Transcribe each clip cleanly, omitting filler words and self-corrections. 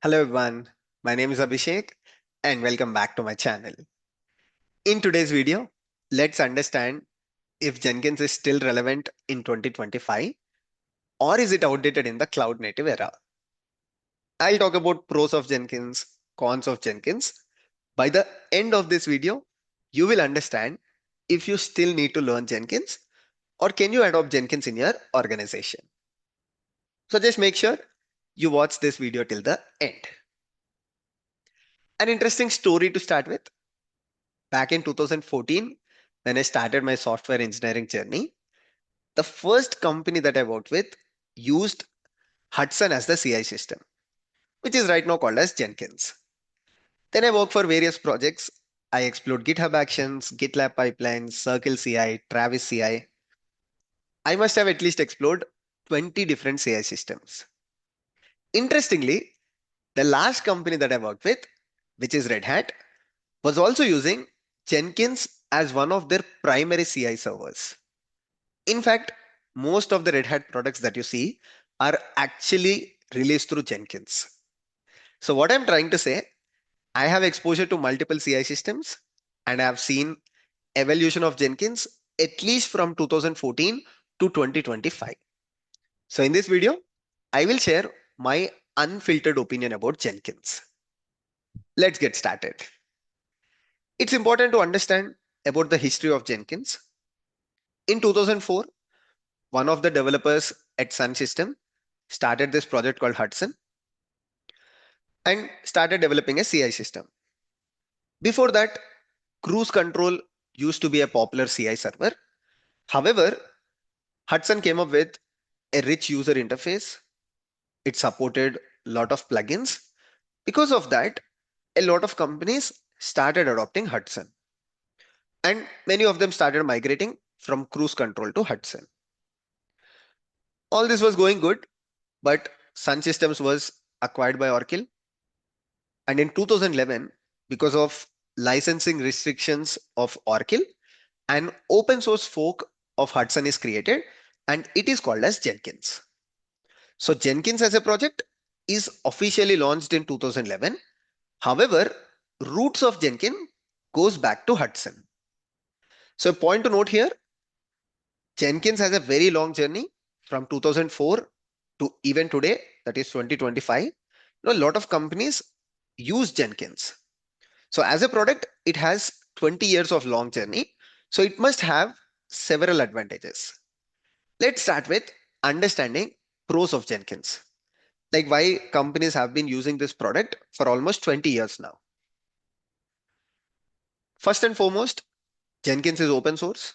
Hello everyone, my name is Abhishek and welcome back to my channel. In today's video, let's understand if Jenkins is still relevant in 2025 or is it outdated in the cloud native era. I'll talk about pros of Jenkins, cons of Jenkins. By the end of this video, you will understand if you still need to learn Jenkins or can you adopt Jenkins in your organization. So just make sure you watch this video till the end. An interesting story to start with. Back in 2014, when I started my software engineering journey, the first company that I worked with used Hudson as the CI system, which is right now called as Jenkins. Then I worked for various projects. I explored GitHub Actions, GitLab pipelines, Circle CI, Travis CI. I must have at least explored 20 different CI systems. Interestingly, the last company that I worked with, which is Red Hat, was also using Jenkins as one of their primary CI servers. In fact, most of the Red Hat products that you see are actually released through Jenkins. So what I'm trying to say, I have exposure to multiple CI systems and I have seen evolution of Jenkins at least from 2014 to 2025. So in this video, I will share my unfiltered opinion about Jenkins. Let's get started. It's important to understand about the history of Jenkins. In 2004, one of the developers at Sun System started this project called Hudson and started developing a CI system. Before that, cruise control used to be a popular CI server. However, Hudson came up with a rich user interface. It supported a lot of plugins. Because of that, a lot of companies started adopting Hudson. And many of them started migrating from cruise control to Hudson. All this was going good, but Sun Systems was acquired by Oracle. And in 2011, because of licensing restrictions of Oracle, an open source fork of Hudson is created and it is called as Jenkins. So Jenkins as a project is officially launched in 2011. However, roots of Jenkins goes back to Hudson. So a point to note here, Jenkins has a very long journey from 2004 to even today, that is 2025. A lot of companies use Jenkins. So as a product, it has 20 years of long journey. So it must have several advantages. Let's start with understanding pros of Jenkins, like why companies have been using this product for almost 20 years now. First and foremost, Jenkins is open source.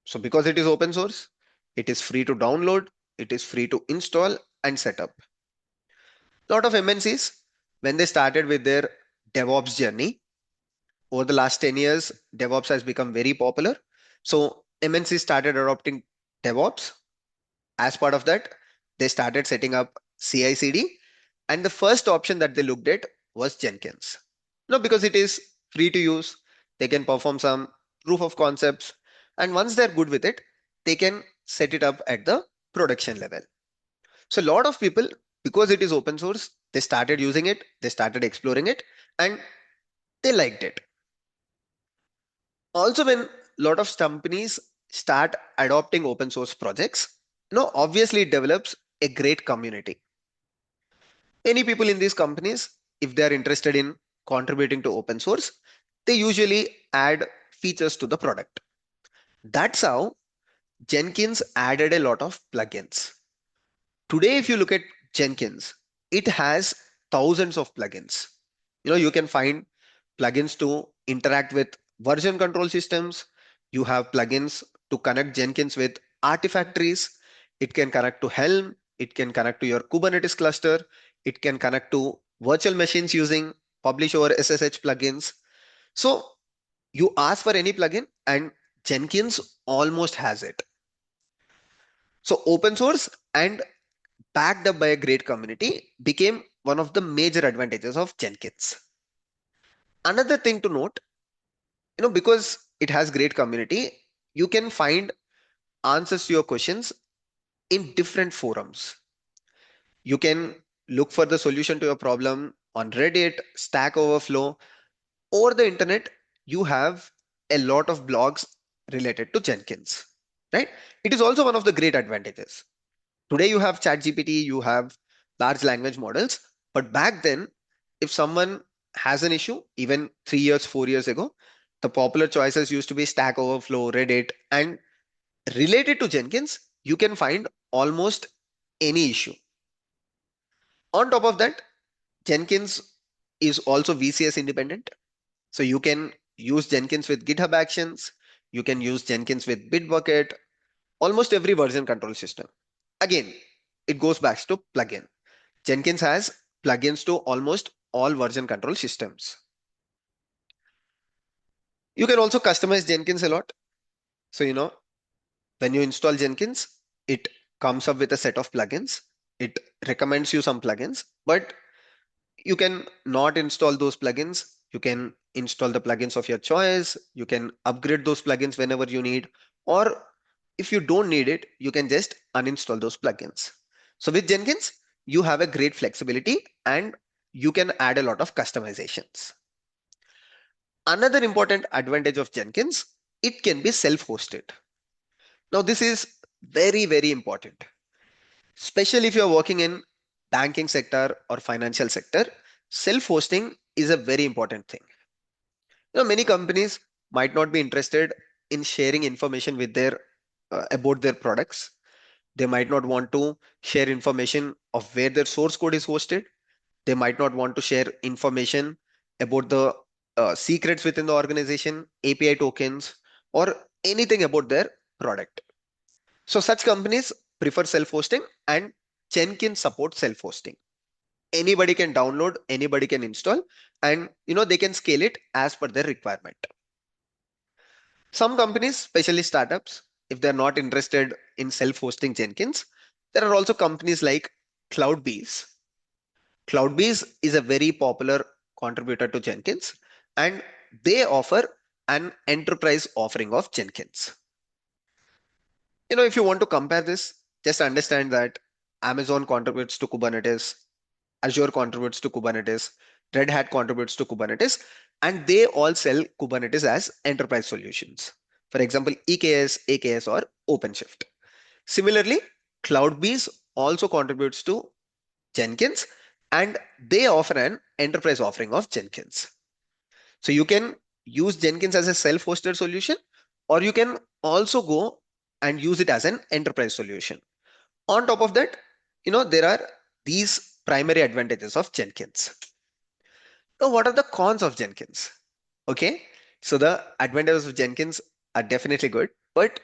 So because it is open source, it is free to download, it is free to install and set up. A lot of MNCs, when they started with their DevOps journey, over the last 10 years, DevOps has become very popular. So MNCs started adopting DevOps. As part of that, they started setting up CI/CD, and the first option that they looked at was Jenkins. No, because it is free to use, they can perform some proof of concepts, and once they're good with it, they can set it up at the production level. So a lot of people, because it is open source, they started using it, they started exploring it, and they liked it. Also, when a lot of companies start adopting open source projects, obviously it develops a great community. Many people in these companies, if they are interested in contributing to open source, they usually add features to the product. That's how Jenkins added a lot of plugins. Today, if you look at Jenkins, it has thousands of plugins. You can find plugins to interact with version control systems. You have plugins to connect Jenkins with artifactories. It can connect to Helm. It can connect to your Kubernetes cluster. It can connect to virtual machines using publish over SSH plugins. So you ask for any plugin and Jenkins almost has it. So open source and backed up by a great community became one of the major advantages of Jenkins. Another thing to note, because it has great community, you can find answers to your questions in different forums. You can look for the solution to your problem on Reddit, Stack Overflow, over the internet, you have a lot of blogs related to Jenkins, right? It is also one of the great advantages. Today you have ChatGPT, you have large language models, but back then, if someone has an issue, even 3 years, 4 years ago, the popular choices used to be Stack Overflow, Reddit, and related to Jenkins, you can find almost any issue. On top of that, Jenkins is also VCS independent. So you can use Jenkins with GitHub Actions. You can use Jenkins with Bitbucket, almost every version control system. Again, it goes back to plugin. Jenkins has plugins to almost all version control systems. You can also customize Jenkins a lot. So, when you install Jenkins, it comes up with a set of plugins. It recommends you some plugins, but you can not install those plugins. You can install the plugins of your choice. You can upgrade those plugins whenever you need, or if you don't need it, you can just uninstall those plugins. So with Jenkins, you have a great flexibility and you can add a lot of customizations. Another important advantage of Jenkins, it can be self-hosted. Now this is very, very important, especially if you're working in banking sector or financial sector. Self-hosting is a very important thing. Many companies might not be interested in sharing information with their about their products. They might not want to share information of where their source code is hosted. They might not want to share information about the secrets within the organization, API tokens, or anything about their product. So such companies prefer self-hosting, and Jenkins supports self-hosting. Anybody can download, anybody can install, and they can scale it as per their requirement. Some companies, especially startups, if they're not interested in self-hosting Jenkins, there are also companies like Cloudbees. Cloudbees is a very popular contributor to Jenkins, and they offer an enterprise offering of Jenkins. If you want to compare this, just understand that Amazon contributes to Kubernetes, Azure contributes to Kubernetes, Red Hat contributes to Kubernetes, and they all sell Kubernetes as enterprise solutions. For example, EKS, AKS, or OpenShift. Similarly, Cloudbees also contributes to Jenkins, and they offer an enterprise offering of Jenkins. So you can use Jenkins as a self-hosted solution, or you can also go and use it as an enterprise solution. On top of that, there are these primary advantages of Jenkins. Now, what are the cons of Jenkins? Okay, so the advantages of Jenkins are definitely good, but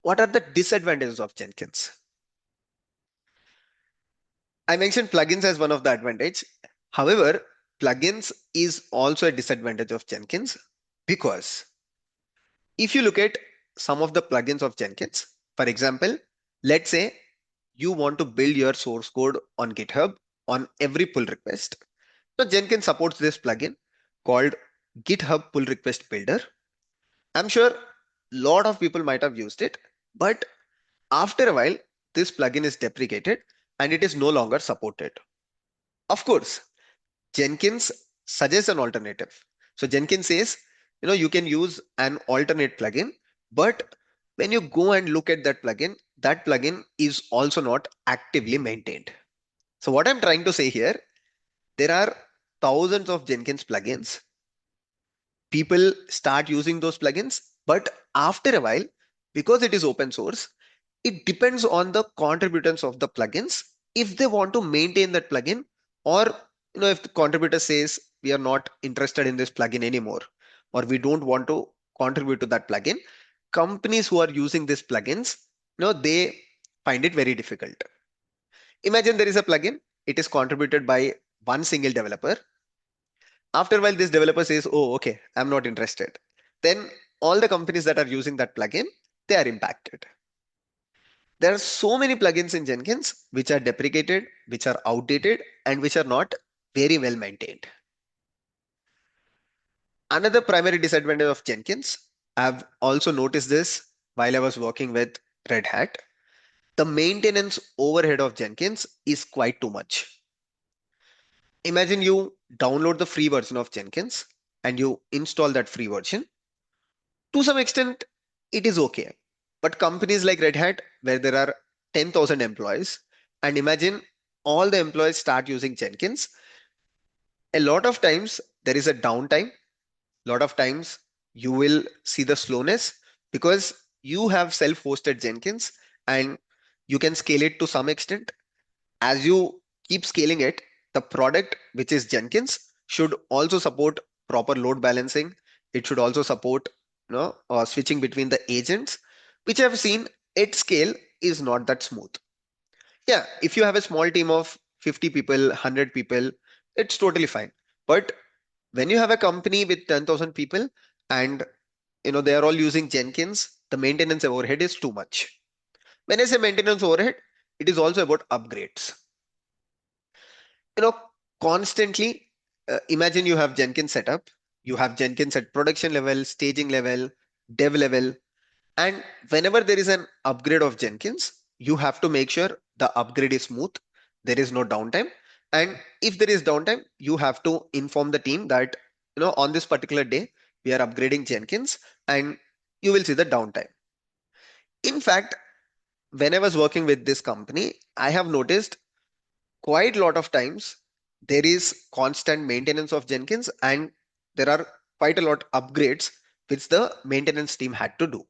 what are the disadvantages of Jenkins? I mentioned plugins as one of the advantage. However, plugins is also a disadvantage of Jenkins, because if you look at some of the plugins of Jenkins, for example, let's say you want to build your source code on GitHub on every pull request. So Jenkins supports this plugin called GitHub Pull Request Builder. I'm sure a lot of people might have used it, but after a while, this plugin is deprecated and it is no longer supported. Of course, Jenkins suggests an alternative. So Jenkins says, you can use an alternate plugin, but when you go and look at that plugin is also not actively maintained. So what I'm trying to say here, there are thousands of Jenkins plugins. People start using those plugins, but after a while, because it is open source, it depends on the contributors of the plugins if they want to maintain that plugin, or if the contributor says we are not interested in this plugin anymore, or we don't want to contribute to that plugin. Companies who are using these plugins, they find it very difficult. Imagine there is a plugin, it is contributed by one single developer. After a while, this developer says, oh, okay, I'm not interested. Then all the companies that are using that plugin, they are impacted. There are so many plugins in Jenkins which are deprecated, which are outdated, and which are not very well maintained. Another primary disadvantage of Jenkins, I've also noticed this while I was working with Red Hat. The maintenance overhead of Jenkins is quite too much. Imagine you download the free version of Jenkins and you install that free version. To some extent, it is okay. But companies like Red Hat, where there are 10,000 employees, and imagine all the employees start using Jenkins, a lot of times there is a downtime. A lot of times you will see the slowness because you have self-hosted Jenkins and you can scale it to some extent. As you keep scaling it, the product, which is Jenkins, should also support proper load balancing. It should also support, switching between the agents, which I've seen at scale is not that smooth. Yeah, if you have a small team of 50 people, 100 people, it's totally fine. But when you have a company with 10,000 people and they are all using Jenkins, the maintenance overhead is too much. When I say maintenance overhead, it is also about upgrades. you know Constantly, imagine you have Jenkins setup, you have Jenkins at production level, staging level, dev level, and whenever there is an upgrade of Jenkins, you have to make sure the upgrade is smooth, there is no downtime. And if there is downtime, you have to inform the team that on this particular day we are upgrading Jenkins, and you will see the downtime. In fact, when I was working with this company, I have noticed quite a lot of times there is constant maintenance of Jenkins, and there are quite a lot upgrades which the maintenance team had to do.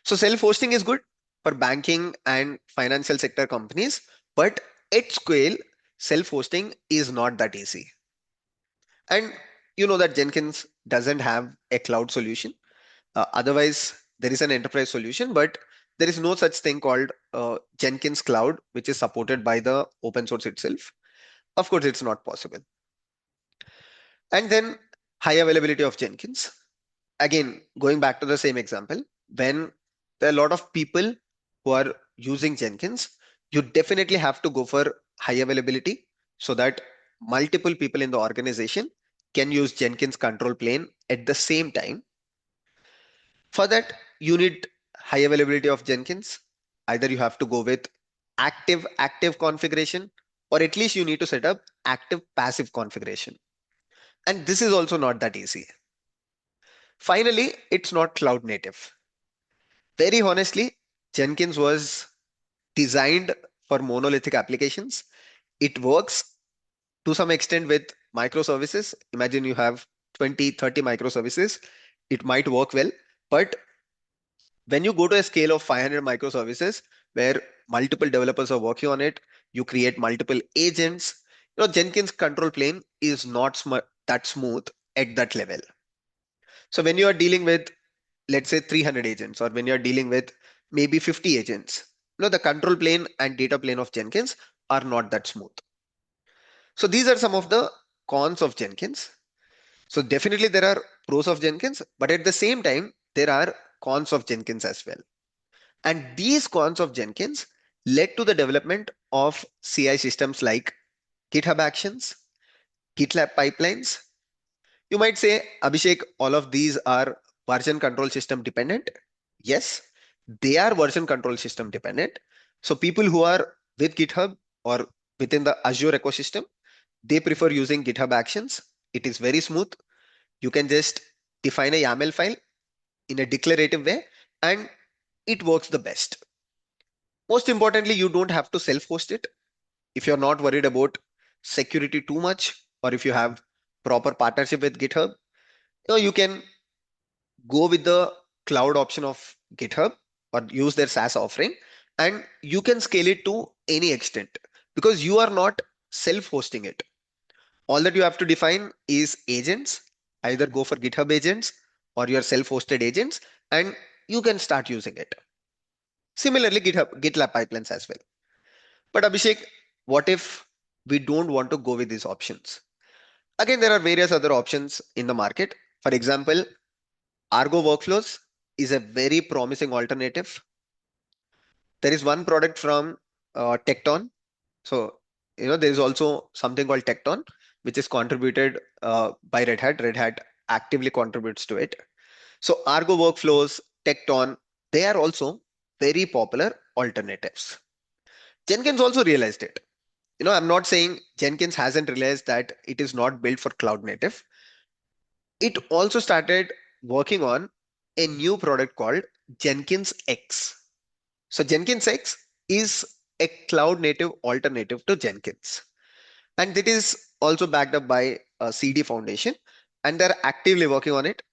So self-hosting is good for banking and financial sector companies, but at scale, self-hosting is not that easy. And you know that Jenkins doesn't have a cloud solution. Otherwise, there is an enterprise solution, but there is no such thing called Jenkins Cloud, which is supported by the open source itself. Of course, it's not possible. And then high availability of Jenkins. Again, going back to the same example, when there are a lot of people who are using Jenkins, you definitely have to go for high availability so that multiple people in the organization can use Jenkins control plane at the same time. For that, you need high availability of Jenkins. Either you have to go with active configuration, or at least you need to set up active passive configuration. And this is also not that easy. Finally, it's not cloud native. Very honestly, Jenkins was designed for monolithic applications. It works to some extent with microservices. Imagine you have 20, 30 microservices. It might work well, but when you go to a scale of 500 microservices where multiple developers are working on it, you create multiple agents. Jenkins control plane is not that smooth at that level. So when you are dealing with, let's say, 300 agents, or when you're dealing with maybe 50 agents, the control plane and data plane of Jenkins are not that smooth. So these are some of the cons of Jenkins. So definitely there are pros of Jenkins, but at the same time, there are cons of Jenkins as well. And these cons of Jenkins led to the development of CI systems like GitHub Actions, GitLab pipelines. You might say, Abhishek, all of these are version control system dependent. Yes, they are version control system dependent. So people who are with GitHub or within the Azure ecosystem, they prefer using GitHub Actions. It is very smooth. You can just define a YAML file in a declarative way, and it works the best. Most importantly, you don't have to self-host it. If you're not worried about security too much, or if you have proper partnership with GitHub, you can go with the cloud option of GitHub or use their SaaS offering, and you can scale it to any extent because you are not self-hosting it. All that you have to define is agents, either go for GitHub agents or your self-hosted agents, and you can start using it. Similarly, GitLab pipelines as well. But Abhishek, what if we don't want to go with these options? Again, there are various other options in the market. For example, Argo Workflows is a very promising alternative. There is one product from Tecton. So, there is also something called Tecton, which is contributed by Red Hat. Red Hat actively contributes to it. So, Argo Workflows, Tecton, they are also very popular alternatives. Jenkins also realized it. I'm not saying Jenkins hasn't realized that it is not built for cloud native. It also started working on a new product called Jenkins X. So Jenkins X is a cloud native alternative to Jenkins. And it is also backed up by a CD Foundation, and they're actively working on it.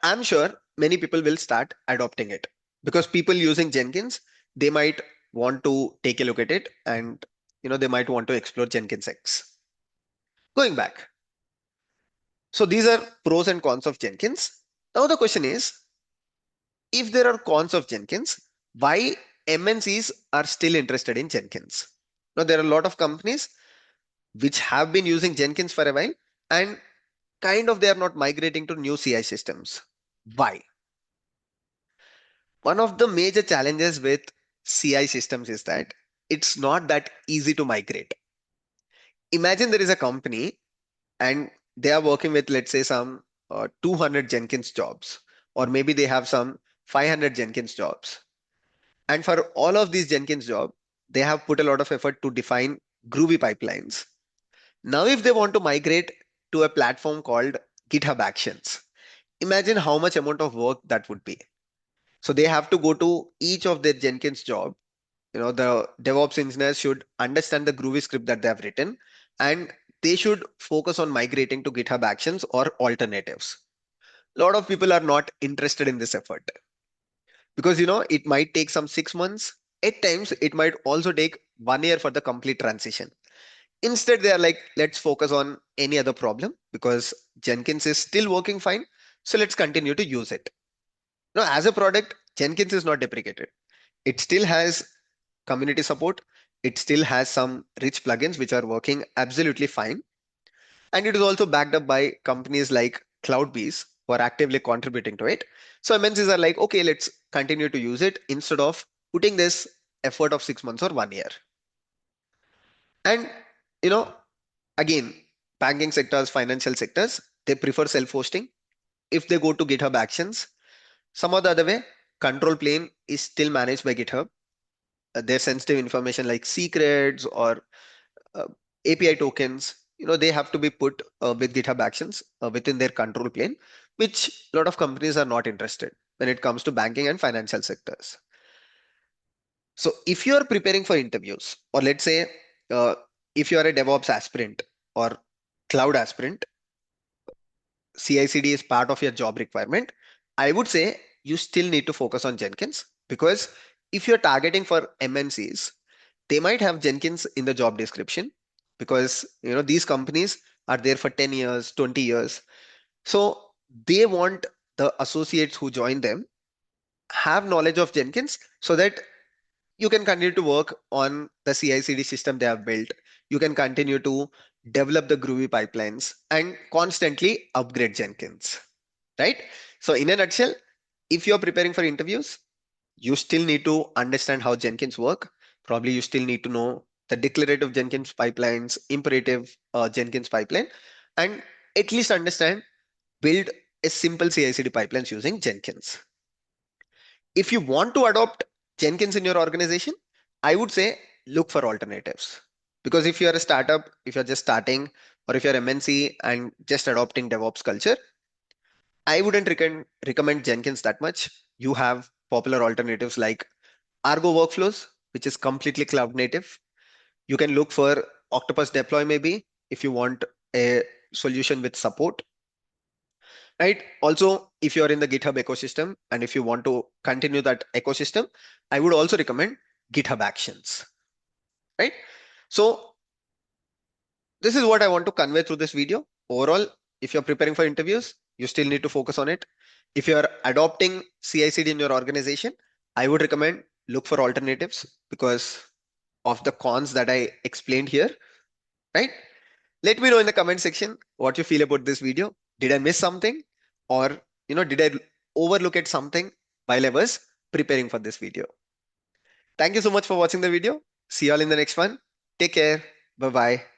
I'm sure many people will start adopting it because people using Jenkins, they might want to take a look at it, and they might want to explore Jenkins X. Going back. So these are pros and cons of Jenkins. Now the question is, if there are cons of Jenkins, why MNCs are still interested in Jenkins? Now there are a lot of companies which have been using Jenkins for a while, and kind of they are not migrating to new CI systems. Why? One of the major challenges with CI systems is that it's not that easy to migrate. Imagine there is a company and they are working with, let's say, some 200 Jenkins jobs, or maybe they have some 500 Jenkins jobs. And for all of these Jenkins jobs, they have put a lot of effort to define Groovy pipelines. Now, if they want to migrate to a platform called GitHub Actions, imagine how much amount of work that would be. So they have to go to each of their Jenkins job. The DevOps engineers should understand the Groovy script that they have written, and they should focus on migrating to GitHub Actions or alternatives. A lot of people are not interested in this effort because it might take some 6 months. At times, it might also take 1 year for the complete transition. Instead, they are like, let's focus on any other problem because Jenkins is still working fine. So let's continue to use it. Now, as a product, Jenkins is not deprecated. It still has community support. It still has some rich plugins which are working absolutely fine. And it is also backed up by companies like CloudBees who are actively contributing to it. So MNCs are like, okay, let's continue to use it instead of putting this effort of 6 months or 1 year. And you know, again, banking sectors, financial sectors, they prefer self-hosting. If they go to GitHub Actions, some or the other way, control plane is still managed by GitHub. Their sensitive information like secrets or uh, API tokens, they have to be put with GitHub Actions within their control plane, which a lot of companies are not interested when it comes to banking and financial sectors. So if you are preparing for interviews, or let's say uh, if you are a DevOps aspirant or cloud aspirant, CI/CD is part of your job requirement. I would say you still need to focus on Jenkins because if you're targeting for MNCs, they might have Jenkins in the job description because these companies are there for 10 years, 20 years. So they want the associates who join them have knowledge of Jenkins so that you can continue to work on the CI/CD system they have built. You can continue to develop the Groovy pipelines and constantly upgrade Jenkins, right? So in a nutshell, if you're preparing for interviews, you still need to understand how Jenkins work. Probably you still need to know the declarative Jenkins pipelines, imperative Jenkins pipeline, and at least understand, build a simple CI/CD pipelines using Jenkins. If you want to adopt Jenkins in your organization, I would say look for alternatives. Because if you're a startup, if you're just starting, or if you're MNC and just adopting DevOps culture, I wouldn't recommend Jenkins that much. You have popular alternatives like Argo Workflows, which is completely cloud native. You can look for Octopus Deploy maybe if you want a solution with support, right? Also, if you're in the GitHub ecosystem and if you want to continue that ecosystem, I would also recommend GitHub Actions, right? So this is what I want to convey through this video. Overall, if you're preparing for interviews, you still need to focus on it. If you're adopting CI/CD in your organization, I would recommend look for alternatives because of the cons that I explained here, right? Let me know in the comment section what you feel about this video. Did I miss something? Or, did I overlook at something while I was preparing for this video? Thank you so much for watching the video. See you all in the next one. Take care. Bye bye.